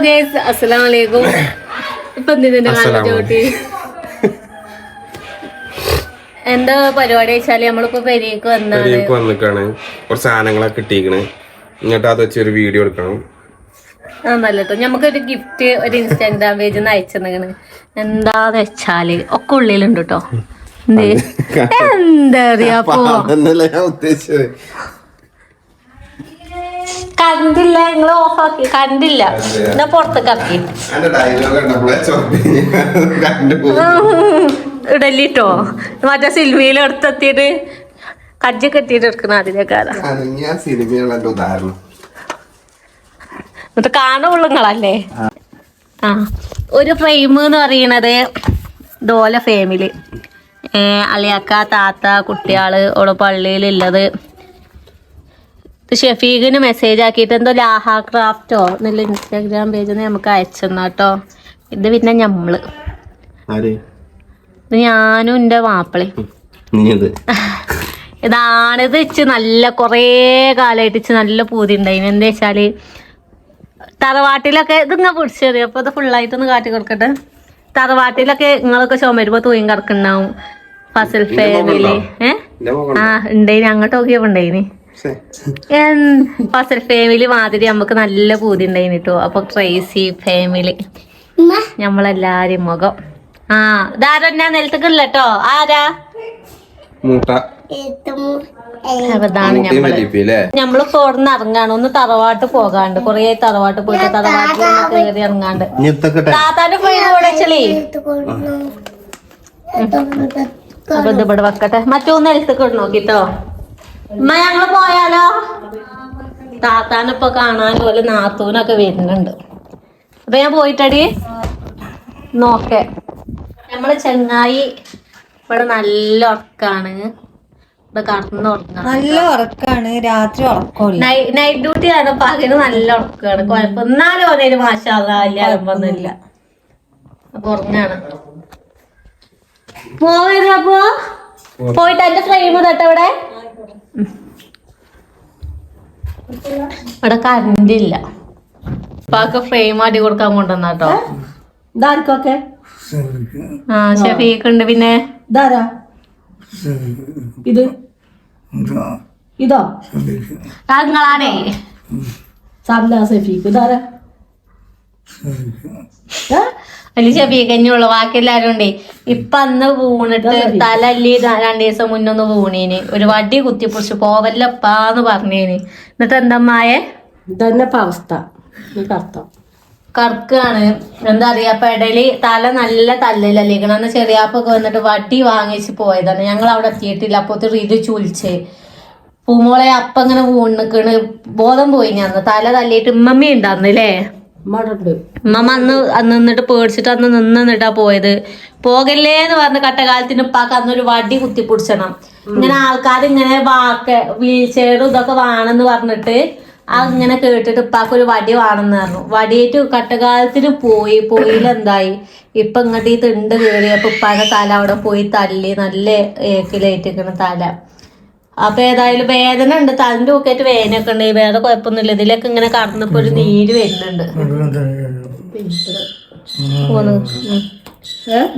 Guys അസ്സലാമു അലൈക്കും. ഇപ്പൊ എന്തിന്റെ ചോട്ടി എന്താ പരിപാടി വെച്ചാല് നമ്മളിപ്പോ പെരിയേക്ക് വന്നിക്കാണ്. കുറച്ച് സാധനങ്ങളൊക്കെ കിട്ടിയിരിക്കണ്. എന്നിട്ട് അത് വെച്ച് ഒരു വീഡിയോ എടുക്കണം. നല്ലട്ടോ. നമുക്കൊരു ഗിഫ്റ്റ് ഒരു ഇൻസ്റ്റാഗ്രാം പേജിൽ നിന്ന് അയച്ചിരുന്നു. എന്താന്ന് വെച്ചാല് ഒക്കെ ഉള്ളിലുണ്ട് കേട്ടോ. എന്താ പറയാ ഉദ്ദേശിച്ചത് കണ്ടില്ല, നിങ്ങള് ഓഫാക്കി കണ്ടില്ല. എന്നാ പുറത്തേക്ക് ആക്കി ഇടല്ലിട്ടോ. മറ്റേ സിനിമയിൽ എടുത്തെത്തിയിട്ട് കജ്ജൊക്കെ എത്തിയിട്ട് എടുക്കണം അതിനേക്കാളും. എന്നിട്ട് കാണുള്ളങ്ങളല്ലേ. ആ ഒരു ഫ്രെയിം എന്ന് പറയണത് ഡോല ഫാമിലി, അളിയാക്ക, താത്ത, കുട്ടികള് ഓളെ പള്ളിയിലുള്ളത്. ഷെഫീഖിന് മെസ്സേജ് ആക്കിയിട്ട് എന്തോ ലാഹ ക്രാഫ്റ്റോ എന്നുള്ള ഇൻസ്റ്റാഗ്രാം പേജിൽ നമുക്ക് അയച്ചെന്നാട്ടോ. ഇത് പിന്നെ ഞമ്മള് ഞാനും എന്റെ മാപ്പിളി ഇതാണിത് വെച്ച് നല്ല കൊറേ കാലമായിട്ട് വെച്ച് നല്ല പൂതി ഉണ്ടായിന്. എന്താ വെച്ചാല് തറവാട്ടിലൊക്കെ ഇതിങ്ങനെ പിടിച്ചേറി. അപ്പൊ ഇത് ഫുള്ളായിട്ടൊന്ന് കാട്ടി കൊടുക്കട്ടെ. തറവാട്ടിലൊക്കെ നിങ്ങളൊക്കെ ചുമരുമ്പോ തൂയും കിടക്കുന്നുണ്ടാവും. ഫസൽ ഫാമിലി ഉണ്ടായിന്. അങ്ങോട്ട് നോക്കിയപ്പോ ഉണ്ടായിന് ഫസൽ ഫാമിലി മാതിരി നമുക്ക് നല്ല പൂതി ഉണ്ടായിന് കേട്ടോ. അപ്പൊ ക്രൈസി ഫാമിലി നമ്മളെല്ലാരും മുഖം. ആ ഇതാരോ ഞാൻ നിലത്തേക്കില്ല കേട്ടോ. ആരാ അതാണ് ഞമ്മള് പോർന്ന് ഇറങ്ങാണ്. ഒന്ന് തറവാട്ട് പോകാണ്ട് കൊറേ തറവാട്ട് പോയിട്ട് തറവാട്ടിൽ കയറി ഇറങ്ങാണ്ട്. താത്താന്റെ ഫ്രെയിം ഓടച്ചളി. അപ്പൊ ഇത് ഇവിടെ വെക്കട്ടെ. മറ്റൊന്ന് നിലത്തേക്ക് നോക്കിട്ടോ. ഉമ്മ ഞങ്ങള് പോയാലോ? താത്താനിപ്പൊ കാണാൻ പോലെ നാത്തൂനൊക്കെ വരുന്നുണ്ട്. അപ്പൊ ഞാൻ പോയിട്ടടി നോക്കേ. നമ്മള് ചെങ്ങായി ഇവിടെ നല്ല ഉറക്കാണ്. ഇവിടെ കടന്നുറങ്ങാണ്. നല്ല ഉറക്കാണ്. രാത്രി ഉറക്കമില്ല. നൈറ്റ് ഡ്യൂട്ടി ആണ്. പകല് നല്ല ഉറക്കാണ്. കുഴപ്പം എന്നാലും ഒരേലും മാഷാല്ലാ വലിയ അലമ്പൊന്നുമില്ല. അപ്പൊ ഉറങ്ങാണ്. പോയിരുന്നപ്പോ പോയിട്ട് എന്റെ ഫ്രെയിം തട്ടെ. ഇവിടെ ഇവിടെ കറണ്ട് ഇല്ല. ഉപ്പാക്ക് ഫ്രെയിം അടി കൊടുക്കാൻ കൊണ്ടുവന്നാട്ടോ. ഇതാർക്കൊക്കെ? ആ ഷെഫീഖ് ഉണ്ട്. പിന്നെ ഇതാരാ ഇത്? ഇതോ നിങ്ങളാണേ സാബില സഫീഖ്. ഇതാരാ? അതില് ഷെഫീഖഞ്ഞുള്ളു. ബാക്കി എല്ലാരും ഉണ്ടേ. ഇപ്പൊ അന്ന് വീണിട്ട് തല അല്ലി 2 ദിവസം മുന്നൊന്ന് വീണേന്. ഒരു വടി കുത്തിപ്പൊടിച്ചു പോവല്ലപ്പാന്ന് പറഞ്ഞേന്. എന്നിട്ട് എന്തമ്മായെ ഇതന്നെ അവസ്ഥ. അർത്ഥം കറക്കാണ്. എന്താ പറയാ പെടലി തല നല്ല തല്ലിലല്ലിക്കണം. അന്ന് ചെറിയാപ്പൊക്കെ വന്നിട്ട് വടി വാങ്ങിച്ച് പോയതാണ്. ഞങ്ങൾ അവിടെ എത്തിയിട്ടില്ല. അപ്പൊ ഇത് ചുലിച്ചേ പൂമോളെ അപ്പ ഇങ്ങനെ വീണിക്കണ്. ബോധം പോയി. ഞാൻ തല തല്ലിയിട്ട് ഉമ്മമ്മ ഉണ്ടായിരുന്നില്ലേ. ഉമ്മമ്മ അന്ന് നിന്നിട്ട് പേടിച്ചിട്ട് അന്ന് നിന്നിട്ടാ പോയത്. പോകല്ലേന്ന് പറഞ്ഞ കട്ടകാലത്തിന് ഉപ്പാക്ക് അന്നൊരു വടി കുത്തിപ്പിടിച്ചണം. ഇങ്ങനെ ആൾക്കാർ ഇങ്ങനെ വീൽ ചെയറും ഇതൊക്കെ വേണമെന്ന് പറഞ്ഞിട്ട് അങ്ങനെ കേട്ടിട്ട് ഉപ്പാക്ക് ഒരു വടി വേണമെന്ന് പറഞ്ഞു. വടിയേറ്റ് കട്ടകാലത്തിന് പോയില്ലെന്തായി. ഇപ്പൊ ഇങ്ങോട്ട് ഈ തിണ്ട് കയറിയപ്പോ ഉപ്പാന്റെ തല അവിടെ പോയി തല്ലി നല്ല ഏക്കിലേറ്റിക്കണ തല. അപ്പൊ ഏതായാലും വേദന ഉണ്ട്. തലന്റെ ഒക്കെ വേദനയൊക്കെ ഉണ്ട്. വേറെ കുഴപ്പമൊന്നുമില്ല. ഇതിലൊക്കെ ഇങ്ങനെ കടന്നപ്പോ ഒരു നീര് വരുന്നുണ്ട്.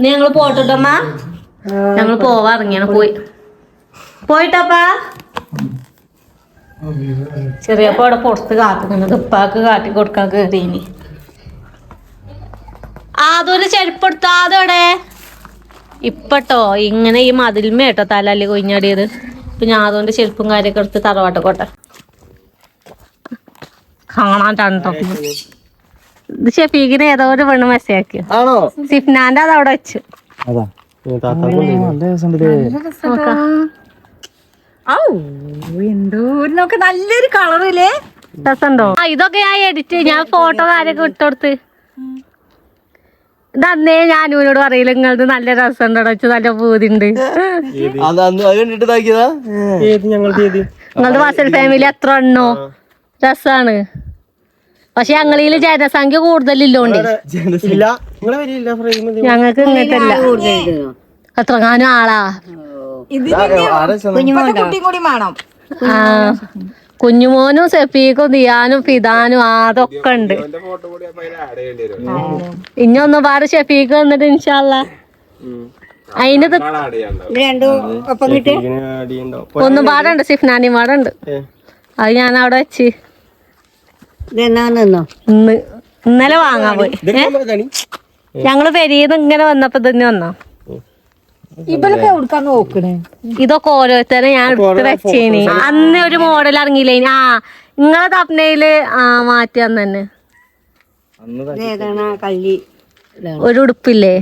ഞങ്ങള് പോട്ടമ്മ. ഞങ്ങള് പോവാ ഇറങ്ങിയാണ്. പോയിട്ടപ്പാ ചെറിയപ്പോ അവിടെ പുറത്ത് കാത്തുന്നത് ഉപ്പാക്ക് കാട്ടി കൊടുക്കാൻ കേറിനി. അതൊരു ചെരുപ്പെടുത്ത അതോടെ ഇപ്പട്ടോ ഇങ്ങനെ ഈ മതിൽമേ കേട്ടോ തലല്ലേ കൊയിഞ്ഞാടിയത്. ഇപ്പൊ ഞാൻ അതുകൊണ്ട് ചെരുപ്പും കാര്യമൊക്കെ എടുത്ത് തറവാട്ടക്കോട്ടെ കാണാൻ തന്നു. ഇത് ഷെഫീഖിന് ഏതോ ഒരു പെണ്ണ് മെസ്സേജ് ആക്കിയോ. സിഫ്നാന്റെ അത് അവിടെ വെച്ചു. എന്തോക്കെ നല്ലൊരു കളറില്ലേ. രസമുണ്ടോ? ഇതൊക്കെ ഞാൻ എഡിറ്റ് ഞാൻ ഫോട്ടോ കാര്യൊക്കെ ഇട്ടുകൊടുത്ത്. ഇതന്നേ ഞാനൂനോട് പറയില്ല നിങ്ങളത് നല്ല രസമുണ്ടോ വെച്ച് നല്ല പൂതിണ്ട്. നിങ്ങളുടെ ഫസൽ ഫാമിലി എത്ര എണ്ണോ രസാണ്. പക്ഷെ ഞങ്ങളില് ജനസംഖ്യ കൂടുതലില്ലോണ്ട് ഞങ്ങൾക്ക് ഇങ്ങനത്തല്ല. എത്രങ്ങാനും ആളാ. കുഞ്ഞുമോനും സെഫീക്കും ദിയാനും ഫിദാനും അതൊക്കെ ഉണ്ട്. ഫോട്ടോ കൂടി അപ്പൊ അതിൽ ആഡ് ചെയ്യേണ്ടി വരും. ഇനി ഒന്നും പാട് ഷെഫീക്ക് വന്നിട്ട് ഇൻഷാല്ലാ അതിന് ആഡ് ചെയ്യാണ്ടാവും. രണ്ടും ഒപ്പം കിട്ടി ഒന്നും പാടുണ്ട് സിഫ്നാനി പാടുണ്ട്. അത് ഞാൻ അവിടെ വെച്ച് നിന്നോ ഇന്നലെ വാങ്ങാൻ പോയി. ഞങ്ങള് പെരീന്ന് ഇങ്ങനെ വന്നപ്പോ തന്നെ വന്നോ. ഇവളൊക്കെ എവിടുക്കാ നോക്കണേ? ഇതൊക്കെ ഓരോരുത്തരെ ഞാൻ എടുത്ത് വെച്ചേനി. അന്ന് ഒരു മോഡൽ ഇറങ്ങിയില്ലേ? ആ നിങ്ങളെ തപ്പനയില് മാറ്റി അന്ന് തന്നെ കള്ളി ഒരു ഉടുപ്പില്ലേ?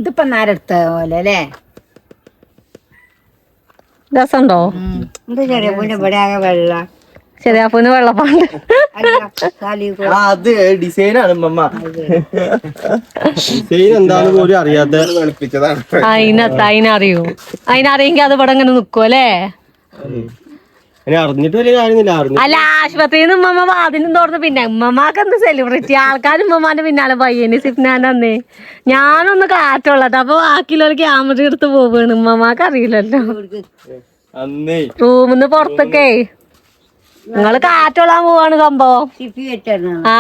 ഇതിപ്പോ നേരെടുത്ത പോലെ അല്ലേ? രസമുണ്ടോ? ഇത് ചെറിയ പൂന്റെ ഇവിടെ ആകെ വെള്ള ശരിയാപ്പൂന് വെള്ളപ്പാണ്ട്. അത് ഡിസൈനാണ് മമ്മ. ഡിസൈൻ എന്താന്ന് പോലും അറിയാത്ത കളിപ്പിച്ചതാണ്. അതിനറിയോ? അതിനറിയെങ്കിൽ അത് ഇവിടെ ഇങ്ങനെ നിക്കും അല്ലേ? അറിഞ്ഞിട്ട് വലിയ കാര്യമില്ല. അല്ല ആശുപത്രിയിൽ നിന്ന് ഉമ്മമ്മ വാതിലും തുറന്ന് പിന്നെ ഉമ്മമാക്ക് എന്ത് സെലിബ്രിറ്റി ആൾക്കാർ ഉമ്മമാന്റെ പിന്നാലെ പയ്യന് സിഫ്നാനന്നേ. ഞാനൊന്ന് കാറ്റുള്ളത് അപ്പൊ ബാക്കിയുള്ള ക്യാമറ എടുത്ത് പോവാണ്. ഉമ്മമാക്ക് അറിയില്ലല്ലോ. റൂമിന്ന് പുറത്തൊക്കെ നിങ്ങള് കാറ്റൊള്ളാൻ പോവാണ് സംഭവം. ആ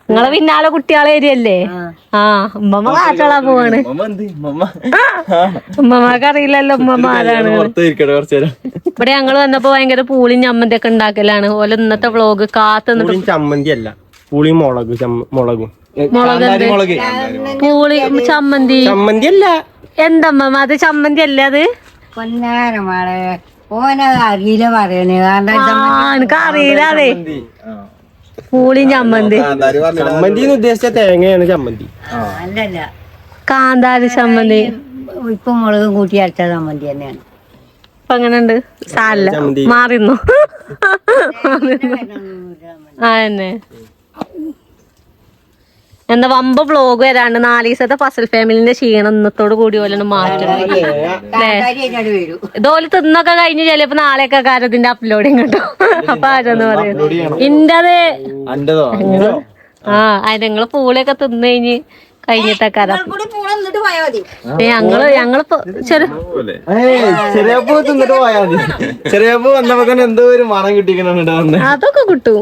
നിങ്ങളെ പിന്നാലെ കുട്ടികളെ ഏരിയല്ലേ? ആ ഉമ്മമ്മ കാറ്റൊള്ളാൻ പോവാണ്. ഉമ്മമാക്ക് അറിയില്ലല്ലോ ഉമ്മമ്മ ആരാണ്. ഇവിടെ ഞങ്ങള് വന്നപ്പോ ഭയങ്കര പൂളിയും ചമ്മന്തി ഒക്കെ ഉണ്ടാക്കലാണ്. ഓല ഇന്നത്തെ വ്ളോഗ് കാത്തുനിന്നിട്ട്. ചമ്മന്തി അല്ല, പുളി മുളകും മുളക് പൂളി ചമ്മന്തി. ചമ്മന്തി അല്ല. എന്തമ്മ അത് ചമ്മന്തി അല്ലേ? അത് അറിയില്ല പറയണേ. എനിക്ക് അറിയില്ല. അതെ പൂളിയും ചമ്മന്തി. ചമ്മന്തി ഉദ്ദേശിച്ച തേങ്ങയാണ് ചമ്മന്തി. അല്ലല്ല കാന്താരി ചമ്മന്തി. ഉപ്പും മുളകും കൂട്ടി അരച്ച ചമ്മന്തി തന്നെയാണ്. ഇപ്പൊ എങ്ങനെയുണ്ട്? സാരല്ല, മാറിന്നു. അതന്നെ എന്താ വമ്പ വ്ളോഗ് വരാണ്ട് 4 ദിവസത്തെ ഫസൽ ഫാമിലിന്റെ ക്ഷീണം ഇന്നത്തോട് കൂടി പോലെയാണ് മാറ്റണം. ഇതുപോലെ തിന്നൊക്കെ കഴിഞ്ഞ് ചിലപ്പോ നാളെയൊക്കെ കാര്യത്തിന്റെ അപ്ലോഡിങ് കിട്ടും. അപ്പൊ ആരെന്ന് പറയും ഇന്റത് അത് നിങ്ങള് പൂളിയൊക്കെ തിന്നു കഴിഞ്ഞ് കഴിഞ്ഞിട്ടൊക്കെ ഞങ്ങളിപ്പോ ചെറിയപ്പൂ തിന്നിട്ട് പോയാ മതി. ചെറിയപ്പൂ വന്നപ്പോ തന്നെ എന്തോ ഒരു മണം കിട്ടിക്കണ. അതൊക്കെ കിട്ടും.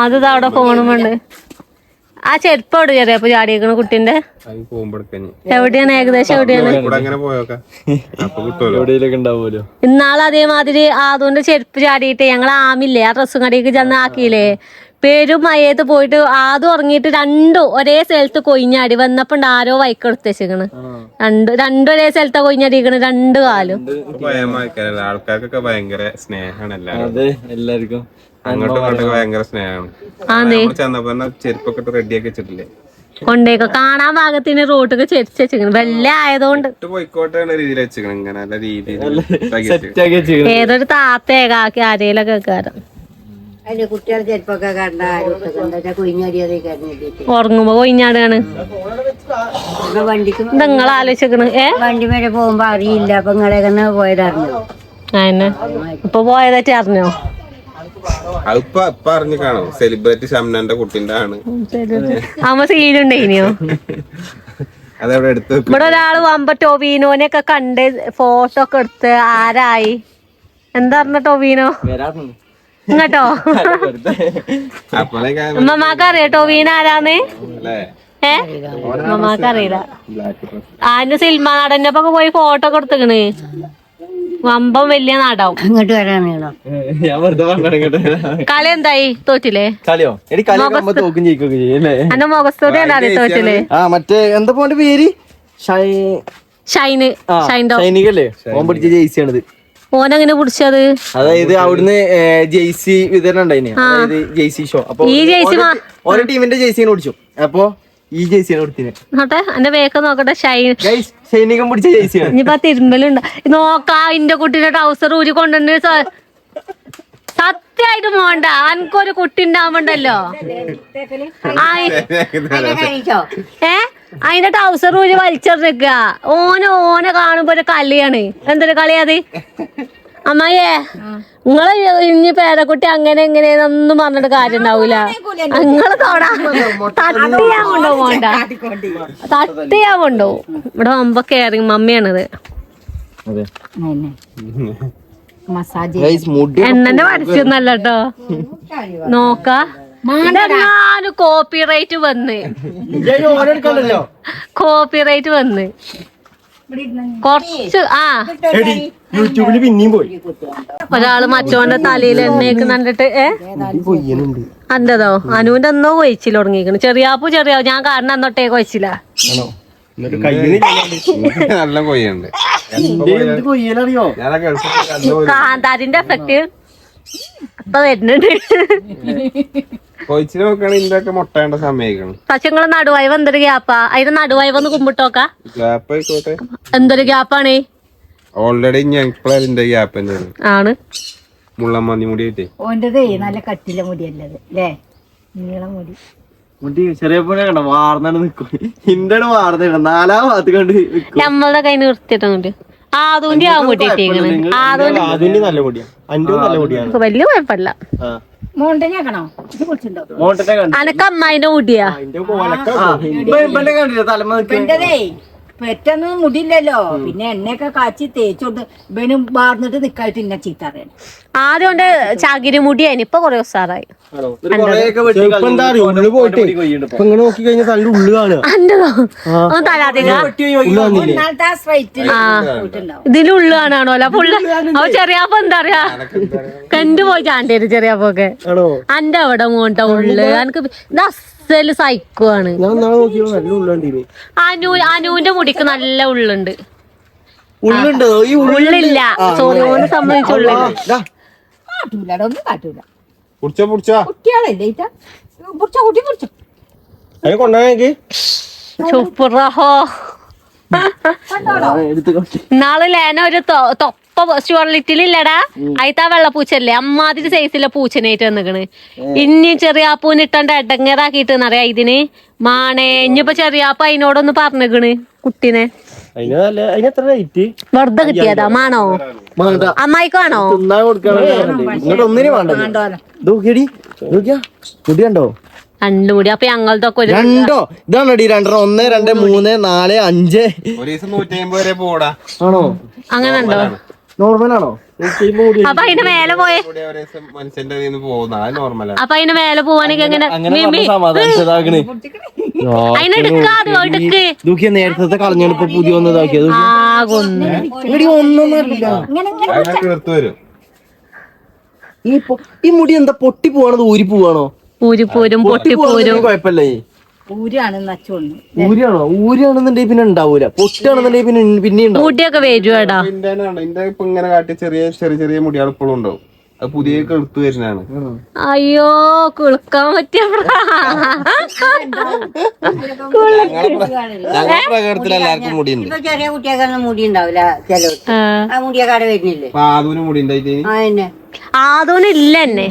അത് അവിടെ ഫോണും ഉണ്ട്. ആ ചെരുപ്പോട് ചെറിയപ്പോ ചാടിയേക്കണ കുട്ടിന്റെ എവിടെയാണ്? ഏകദേശം എവിടെയാണ്? ഇന്നാള് അതേമാതിരി അതുകൊണ്ട് ചെരുപ്പ് ചാടിയിട്ട് ഞങ്ങൾ ആമില്ലേ ആ ഡ്രസ്സും കടയിലേക്ക് ചെന്ന് ആക്കിയില്ലേ? പേരും മയ്യത്ത് പോയിട്ട് ആദ്യം ഉറങ്ങിയിട്ട് രണ്ടും ഒരേ സ്ഥലത്ത് കൊയിഞ്ഞാടി. വന്നപ്പോ ആരോ വൈക്കെടുത്ത് വെച്ചിക്കണ്. രണ്ടും ഒരേ സ്ഥലത്താ കൊയിഞ്ഞാടിക്കണ് 2 കാലും. ആൾക്കാർക്കൊക്കെ ഭയങ്കര സ്നേഹമാണ് എല്ലാവർക്കും. അങ്ങോട്ടും ഇങ്ങോട്ടൊക്കെ ഭയങ്കര സ്നേഹമാണ്. ചെന്നപ്പോ ചെരുപ്പൊക്കെ ഇട്ട് റെഡിയാക്കി വെച്ചിട്ടില്ലേ? കൊണ്ടേക്കോ കാണാൻ ഭാഗത്തിന് റോട്ടൊക്കെ ചെരിച്ച് വെച്ചിരിക്കണം. വെല്ല ആയതുകൊണ്ട് പോയിക്കോട്ടെ രീതിയിൽ വെച്ചിരിക്കണം. ഇങ്ങനെ നല്ല രീതിയിൽ ഏതൊരു താത്തയാക്കി ആരേലൊക്കെ വെക്കാറ്. അതിന്റെ കുട്ടികൾ ചെരുപ്പൊക്കെ കണ്ട ഉറങ്ങുമ്പോ കൊയിഞ്ഞാടാണ്. വണ്ടിക്ക് നിങ്ങൾ ആലോചിക്കണ് വണ്ടി വരെ പോകുമ്പോ അറിയില്ല. അപ്പൊ നിങ്ങളെ പോയതറിഞ്ഞു. അതന്നെ ഇപ്പൊ പോയതായിട്ട് അറിഞ്ഞോ? അതിപ്പോ അറിഞ്ഞു കാണും. സെലിബ്രിറ്റി ഷംനാന്റെ കുട്ടിന്റെ ആണ്. അമ്മ സീനുണ്ടേനിയോ? അതെവിടെ എടുത്ത് ഇവിടെ ഒരാള് വമ്പ ടൊവീനോനെയൊക്കെ കണ്ട് ഫോട്ടോ ഒക്കെ എടുത്ത് ആരായി എന്താ പറഞ്ഞ ടൊവീനോ ഇങ്ങട്ടോ? ഉമ്മമാക്ക് അറിയോ ടൊവീനോ ആരാന്ന്? ഉമ്മമാക്ക് അറിയില്ല. ആന്റെ സിനിമ നടന്റെ ഒപ്പം പോയി ഫോട്ടോ ഒക്കെ എടുത്തിക്കണ്. വമ്പം വലിയ നാടാവും. ഇങ്ങോട്ട് വരാനാണോ? കളി എന്തായി? തോറ്റില്ലേ? എന്റെ മുഖസ്തുതി ഉണ്ടായി തോറ്റില്ലേ? മറ്റേ എന്താ പോന്റെ പേര്? ഷൈന്. സൈനികല്ലേ? ഓൻ പിടിച്ച ജെയ്സിയാണിത്. ഓനെങ്ങനെ പിടിച്ചത്? അതായത് അവിടുന്ന് ജെയ്സി വിതരണം ഉണ്ടായിന്. അതായത് ജെയ്സി ഷോ. അപ്പൊ ഈ ജെയ്സി ഓരോ ടീമിന്റെ ജെയ്സിനെ പിടിച്ചു. അപ്പൊ ഈ ജെയ്സിനെ കൊടുത്തിനെ. നോട്ടെ എന്റെ വേക്ക് നോക്കട്ടെ. സൈനികം പിടിച്ച ജെയ്സിയാണ്. ഇനിയിപ്പോ തിരുമ്പലുണ്ട്. നോക്കാ ഇന്റെ കുട്ടീന്റെ ട്രൗസർ ഊരി കൊണ്ടുവന്ന് സത്യായിട്ട് പോണ്ട. എനിക്കൊരു കുട്ടി ഉണ്ടാവുമ്പണ്ടല്ലോ അതിന്റെ ട്രൗസർ ഊരി വലിച്ചെറിഞ്ഞിക്ക. ഓനെ കാണുമ്പോ ഒരു കളിയാണ്. എന്തൊരു കളിയത്? അമ്മായിയേ നിങ്ങള് ഇനി പേരക്കുട്ടി അങ്ങനെ എങ്ങനെയൊന്നും പറഞ്ഞിട്ട് കാര്യം ഉണ്ടാവൂല. നിങ്ങള് തട്ടിയാൻ കൊണ്ടുപോകണ്ട, തട്ടിയാൻ കൊണ്ടുപോകും. ഇവിടെ മുമ്പ് കെയറിങ് മമ്മിയാണിത്. എണ്ണന്റെ പഠിച്ചൊന്നല്ല കേട്ടോ. നോക്കാ ഇതെങ്ങാനും കോപ്പിറൈറ്റ് വന്ന് കൊറച്ച് യൂട്യൂബില് പിന്നെയും പോയി. ഒരാള് മറ്റോന്റെ തലയിൽ എണ്ണയൊക്കെ കണ്ടിട്ട് അന്റതോ അനുവിന്റെ എന്നോ കൊയിച്ചിൽ തുടങ്ങിയിരിക്കണ്. ചെറിയാപ്പു ഞാൻ കാരണം അന്നൊട്ടേ കൊയിച്ചില്ല. നല്ല കൊയ്യുണ്ട്. കാന്താരിന്റെ എഫക്ട് ഇപ്പൊ വരുന്നുണ്ട്. കൊയിച്ചില് നോക്കുകയാണെങ്കിൽ ഇതിന്റെ ഒക്കെ മുട്ടേണ്ട സമയം. പക്ഷെ നിങ്ങള് നടുവായി എന്തൊരു ഗ്യാപ്പാ. അതിന് നടുവായി വന്ന് കുമ്പിട്ടോക്കാ. ഗ്യാപ്പ് ആയിക്കോട്ടെ. എന്തൊരു ഗ്യാപ്പാണ് ഓൾറെഡി ഞങ്ങളുടെ ഗ്യാപ്പ് തന്നെയാണ്. ആണ് മുള്ളമ്മന്തി മുടി ആയിട്ടേ. ഓൻ്റെതേ നല്ല കട്ടില മുടിയല്ലത് അല്ലേ, നീളം മുടി. മുടി ചെറിയ പോലെ കണ്ടോ വാർന്നാണ് നിക്കും. ഇന്റണ് വാർന്ന 4 ഭാഗത്ത് കണ്ട് നമ്മളുടെ കൈ നിർത്തിയിട്ടുണ്ട്. ആദൂന്റെ ആ മുടി ഇട്ടേക്കണ്. ആദ്യം നല്ല മുടിയാ, അന്റെ നല്ല മുടിയാണ്, വലിയ കുഴപ്പമില്ല. അനക്ക് അമ്മായിന്റെ മുടിയാ. തലമ പെട്ടെന്ന് മുടിയില്ലല്ലോ, പിന്നെ എണ്ണയൊക്കെ കാച്ചി തേച്ചോണ്ട് ഇവനും വാർന്നിട്ട് നിക്കായിട്ട് ഇന്നെ ചീത്ത അറിയണം. ആദ്യം കൊണ്ട് ചകിരി മുടിയായി, ഇപ്പൊ കൊറേ ഉസാറായി. നോക്കി കഴിഞ്ഞാൽ തല ഉള്ളു കാണുക. ഇതിലുള്ളു കാണാണോല്ലോ ഫുള്ള്. അവ ചെറിയാപ്പ എന്താ പറയാ കണ്ടു പോയി ചാണ്ടേര് ചെറിയാപ്പൊക്കെ. അന്റെ അവിടെ മോണ്ട ഉള്ളു എനിക്ക് അസല് സൈക്കുവാണ്. അനുവിന്റെ മുടിക്ക് നല്ല ഉള്ളുണ്ട്. ഉള്ളില്ല, സോറി ഓനെ സംബന്ധിച്ചുള്ളില്ല. ഒന്നും കാട്ടൂല. കുട്ടികളല്ലേ നാളെ ലേന ഒരു തൊപ്പ ലിറ്റിലില്ലടാ അയിത്താ വെള്ളപ്പൂച്ചല്ലേ അമ്മാതിരി സൈസിലെ പൂച്ചനായിട്ട് വന്നിക്കണ്. ഇനി ചെറിയാപ്പൂന് ഇട്ടോണ്ട് എടങ്ങേറാക്കിട്ടെന്നറിയാ ഇതിന് മാണേ. ഇനിയിപ്പൊ ചെറിയാപ്പ അതിനോടൊന്ന് പറഞ്ഞിക്കണ് കുട്ടീനെ. വെറുതെ കിട്ടിയതാ മാണോ അമ്മായിക്കാണോ? മുടിയുണ്ടോ? 2 മുടി. അപ്പൊ ഞങ്ങളതൊക്കെ ഒരു രണ്ടോ ഇതാണോടി? 2 1 2 3 4 5 150 വരെ പോടാ. ആണോ? അങ്ങനെ ഉണ്ടോ? നോർമലാണോ? അപ്പൊ അതിന്റെ മേലെ പോയെ മനുഷ്യന്റെ നോർമലാണ്. അപ്പൊ അതിന്റെ മേലെ പോവാണെങ്കിൽ എങ്ങനെ അതിനെടുക്കാതെ നേരത്തെ കളഞ്ഞാണ് ഇപ്പൊ പുതിയ ഒന്നതാക്കിയത്. വരും. ഈ മുടി എന്താ പൊട്ടി പോവാണോ ഊരി പോവാണോ? ഊരിപ്പോരും പൊട്ടിപ്പോരും. കുഴപ്പല്ലേ? ഊരിയാണോ? ഊരിയാണെന്നുണ്ടെങ്കിൽ പിന്നെ ഉണ്ടാവൂല. പൊട്ടാണെന്നുണ്ടെങ്കിൽ പിന്നെ മുടിയൊക്കെ വരുവാടാ. ഇപ്പൊ ഇങ്ങനെ കാട്ടി ചെറിയ ചെറിയ മുടികൾ ഇപ്പോഴും ഉണ്ടാവും. അത് പുതിയ കെളുത്ത് വരുന്നതാണ്. അയ്യോ കുളിക്കാൻ പറ്റിയ ഞങ്ങളുടെ പ്രകടനത്തിൽ എല്ലാവർക്കും മുടിയുണ്ട്. ചെറിയ കുട്ടിയൊക്കെ മുടി ഉണ്ടാവില്ല, ചിലർക്ക് ആ മുടിയൊക്കെ അവിടെ വരുന്നില്ലേ. ആദൂന് മുടി ഉണ്ടായിട്ട് ആദൂനില്ല എന്നെ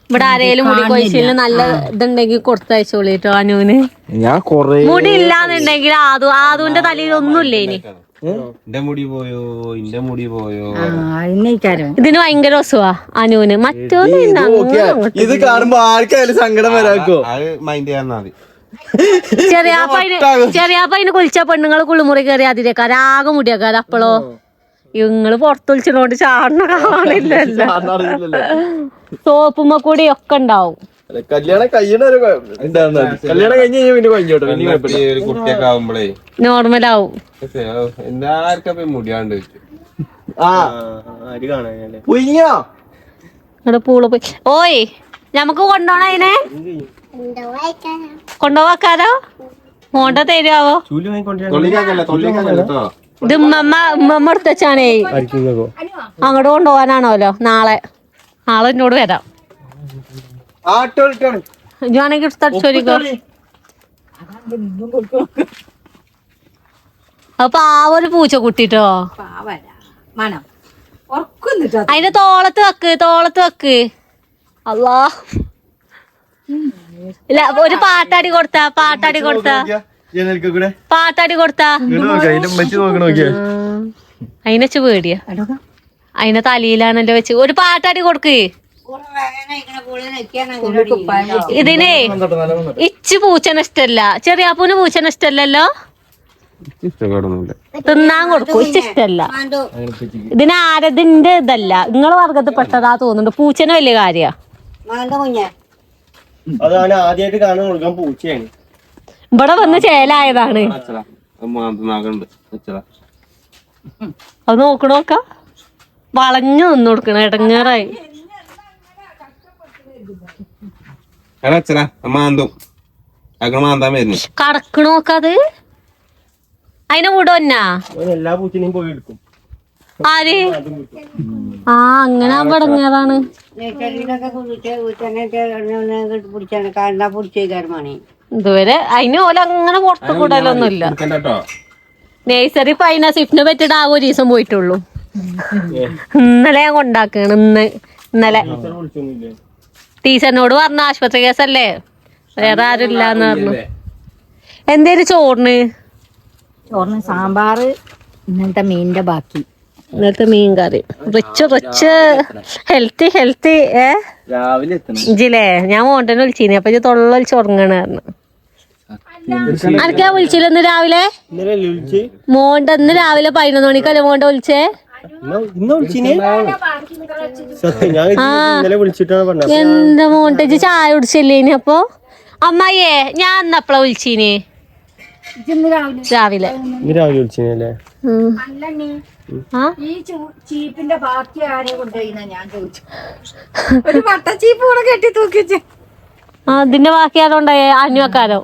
ഇവിടെ ആരേലും മുടി കൊഴിച്ചില് നല്ല ഇതുണ്ടെങ്കിൽ കൊടുത്തയച്ചോളിട്ടോ അനുവിന്. ഞാൻ കൊറേ മുടി ഇല്ലാന്നുണ്ടെങ്കിൽ ആദുവിന്റെ തലയിൽ ഒന്നുമില്ല. ഇനി മുടി പോയോ ഇന്റെ മുടി പോയോ ഇതിന് ഭയങ്കര ഒസുവാ അനുവിന്. മറ്റോന്ന് ഇത് കാണുമ്പോ ആർക്കായാലും സങ്കടം വരാക്കോ. അത് മൈൻഡ് ചെയ്യാൻ മതി. ചെറിയാപ്പ അതിന് കുളിച്ച പെണ്ണുങ്ങള് കുളിമുറി കയറി അതിലേക്കാര് ആകെ മുടിയാക്കാര്. അപ്പളോ ഇങ്ങള് പുറത്തൊളിച്ചോണ്ട് ചാടണ കാണില്ലല്ലോ. സോപ്പുമ്മ കൂടി ഒക്കെ ഉണ്ടാവും. കല്യാണം കല്യാണം കഴിഞ്ഞ് പിന്നെ കുട്ടിയൊക്കെ ആവുമ്പോഴേ നോർമലാവും. എല്ലാവർക്കും മുടിയാണ്ട് ഇവിടെ പൂള് പോയി. ഓയ് ഞമ്മക്ക് കൊണ്ടോണ അതിനെ കൊണ്ടുപോവാക്കാരോ? മോണ്ട തരുവോ? ഇത് ഉമ്മമ്മ എടുത്തച്ചാണേ. അങ്ങോട്ട് കൊണ്ടുപോകാനാണോല്ലോ നാളെ. നാളെ എന്നോട് വരാം. ഞാനെങ്കിൽ എടുത്തടിച്ചോരിക്കോ. അപ്പൊ ആ ഒരു പൂച്ച കുട്ടിട്ടോ അതിന്റെ തോളത്ത് വെക്ക്. അല്ലാ ഇല്ല ഒരു പാട്ടാടി കൊടുത്താ ജനൽക്കൂടെ പാട്ടാടി കൊടുത്താ. അതിനെച്ച് പേടിയാ. അതിനെ തലയിലാണല്ലോ വെച്ച് ഒരു പാട്ടാടി കൊടുക്ക്. ഇതിനെ ഇച്ച് പൂച്ചനെ ഇഷ്ടല്ല. ചെറിയാപ്പൂന് പൂച്ചനെ ഇഷ്ടല്ലല്ലോ. തിന്നാൻ കൊടുക്കും. ഇച്ച് ഇഷ്ടല്ല. ഇതിന് ആരതിന്റെ ഇതല്ല, നിങ്ങളെ വർഗത്തിൽ പെട്ടതാ തോന്നുന്നുണ്ട്. പൂച്ചനെ വലിയ കാര്യ. ഇവിടെ വന്ന് ചേലായതാണ്. അത് നോക്കണോക്ക വളഞ്ഞു നിന്ന് കൊടുക്കണ ഇടങ്ങേറായി. കടക്കണോക്കത് അതിനെ വിടന്നാ. എല്ലാ പൂച്ചനെയും പോയി എടുക്കും. ആര്? ആ അങ്ങനെ ഇടങ്ങേറാണ്. ഇതുവരെ അതിന് ഓല അങ്ങനെ പുറത്തു കൂടലൊന്നുമില്ല. നേഴ്സറി പൈന സിഫിനെ പറ്റിട്ട് ആ ഒരു ദിവസം പോയിട്ടുള്ളൂ. ഇന്നലെ ഞാൻ കൊണ്ടാക്കാണ്. ഇന്നലെ ടീച്ചറിനോട് പറഞ്ഞ ആശുപത്രി കേസല്ലേ, വേറെ ആരും ഇല്ലാന്ന് പറഞ്ഞു. എന്തേലും ചോറിന് സാമ്പാറ്, ഇന്നത്തെ മീനിന്റെ ബാക്കി, ഇന്നത്തെ മീൻ കറി. റിച്ച് ഹെൽത്തി രാവിലെ ഇജില്ലേ. ഞാൻ മോണ്ടനെ വിളിച്ചിനി. അപ്പൊ തൊള്ളൊലിച്ച് ഉറങ്ങണ പറഞ്ഞു. അനക്കാ വിളിച്ചില്ല ഇന്ന് രാവിലെ? മോണ്ട ഇന്ന് രാവിലെ 11 മണിക്കല്ലേ മോണ്ട വിളിച്ചേ? എന്താ മോണ്ടേജ് ചായ കുടിച്ചില്ലേ? ഇനി അപ്പൊ അമ്മായിയെ ഞാൻ അന്നപ്പളാ വിളിച്ചീനി. രാവിലെ വിളിച്ചല്ലേ? ഈ ചീപ്പിന്റെ ബാക്കി ആരെ കൊണ്ടുപോയിന്നാ ഞാൻ ചോദിച്ചു. ഒരു വട്ടച്ചീപ്പ് കൂടെ കെട്ടി തൂക്കിച്ച്. അതിന്റെ ബാക്കി ആരോണ്ടായേ? അഞ്ഞുവെക്കാനോ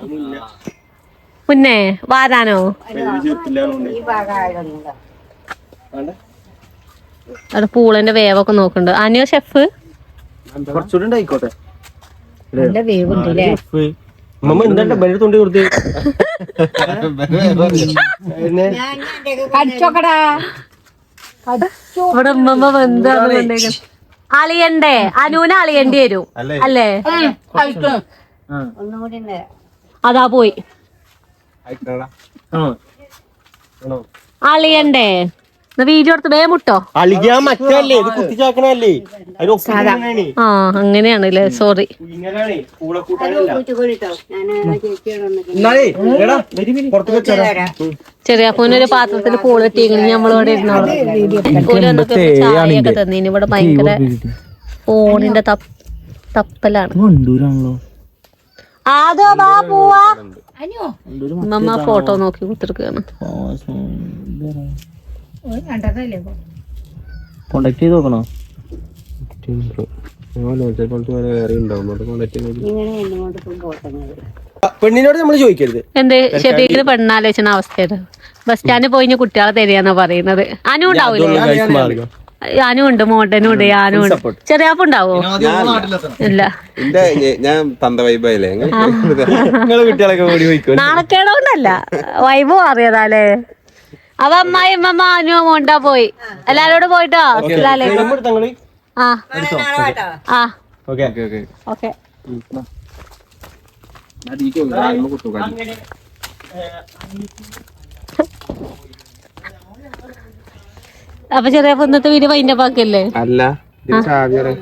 മുന്നേ വാരാനോ? ഈ ഭാഗം ആയതൊന്നുമില്ല. അവിടെ പൂളന്റെ വേവൊക്കെ നോക്കണ്ട്. അനു ഷെഫ് കുറച്ചുകൂടി ഉണ്ടായിക്കോട്ടെ. നല്ല വേവുണ്ടല്ലേ? കടിച്ചോക്കടാ. ഇവിടെ ഉമ്മ വെന്താണ്. അളിയണ്ടേ? അനുവിനെ അളിയണ്ടി വരും അല്ലേ? ഒന്നുകൂടി അതാ പോയി. അളിയണ്ടേ? വീഡിയോ എടുത്ത് വേ മുട്ടോ. അളിയാൻ മറ്റല്ലേ, ഇത് കുത്തിച്ചാക്കണല്ലേ. ആ അങ്ങനെയാണല്ലേ. സോറി. ചെറിയാപ്പൂനൊരു പാത്രത്തിൽ പൂളിട്ടിങ്ങനെ നമ്മളിവിടെ ഇരുന്നോളൂ. ചായയൊക്കെ തന്നീന്. ഇവിടെ ഭയങ്കര ഫോണിന്റെ തപ്പലാണ്. അതോ വാ പോവാ. മമ്മ ഫോട്ടോ നോക്കി കുത്തിരിക്കുകയാണ്. കോണ്ടാക്ട് ചെയ്ത് നോക്കണോ? പെണ്ണിനോട് നമ്മൾ ചോദിക്കരുത്. എന്ത് ശരിക്കും പെണ്ണാലോചന അവസ്ഥയാണ്. ബസ് സ്റ്റാൻഡിൽ പോയി കുട്ടികളെ തരികയെന്നാ പറയുന്നത്. അനു ഉണ്ടാവൂലേ? ഞാനും ഉണ്ട്, മോട്ടനും ഉണ്ട്, ഞാനും ഉണ്ട്. ചെറിയാപ്പുണ്ടാവോ? ഇല്ല. ഞാൻ തന്ത വൈബായില്ലേ? നാണക്കേടോണ്ടല്ല, വൈബ് മാറിയതാലേ. അവ അമ്മായി അമ്മ അനു മോണ്ടാ പോയി. എല്ലാരോടും പോയിട്ടോ. ആ ആ ഓക്കെ. അപ്പൊ ചെറിയ ഇന്നത്തെ വീഡിയോ വൈൻഡ് അപ്പ് ആക്കിയല്ലേ? അല്ല, ചാവിയോടെ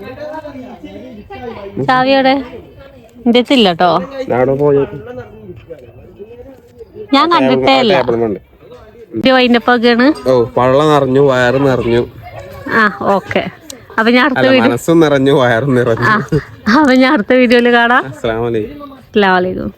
എന്റെ അടുത്തില്ല കേട്ടോ. ഞാൻ കണ്ടിട്ടേ അല്ല. വൈൻഡ് അപ്പ് ആക്കിയാണ്. പള്ള നിറഞ്ഞു, വയറ് നിറഞ്ഞു. ആ ഓക്കെ. അപ്പൊ ഞാൻ അടുത്ത വീഡിയോ, മനസ്സും നിറഞ്ഞു, വയറും നിറഞ്ഞു. അപ്പൊ ഞാൻ അടുത്ത വീഡിയോയില് കാണാം. അസ്സലാമു അലൈക്കും. അസ്സലാമു അലൈക്കും.